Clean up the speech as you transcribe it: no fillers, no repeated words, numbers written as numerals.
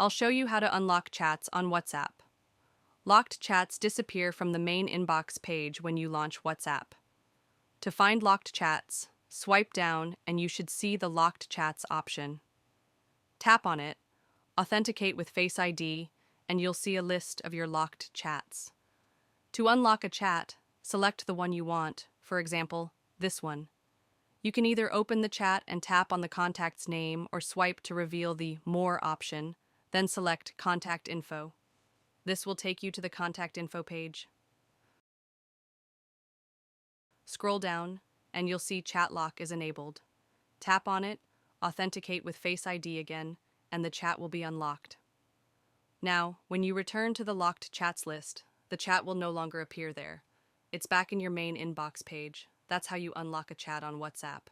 I'll show you how to unlock chats on WhatsApp. Locked chats disappear from the main inbox page when you launch WhatsApp. To find locked chats, swipe down and you should see the Locked Chats option. Tap on it, authenticate with Face ID, and you'll see a list of your locked chats. To unlock a chat, select the one you want, for example, this one. You can either open the chat and tap on the contact's name or swipe to reveal the More option, then select Contact Info. This will take you to the contact info page. Scroll down, and you'll see Chat Lock is enabled. Tap on it, authenticate with Face ID again, and the chat will be unlocked. Now, when you return to the locked chats list, the chat will no longer appear there. It's back in your main inbox page. That's how you unlock a chat on WhatsApp.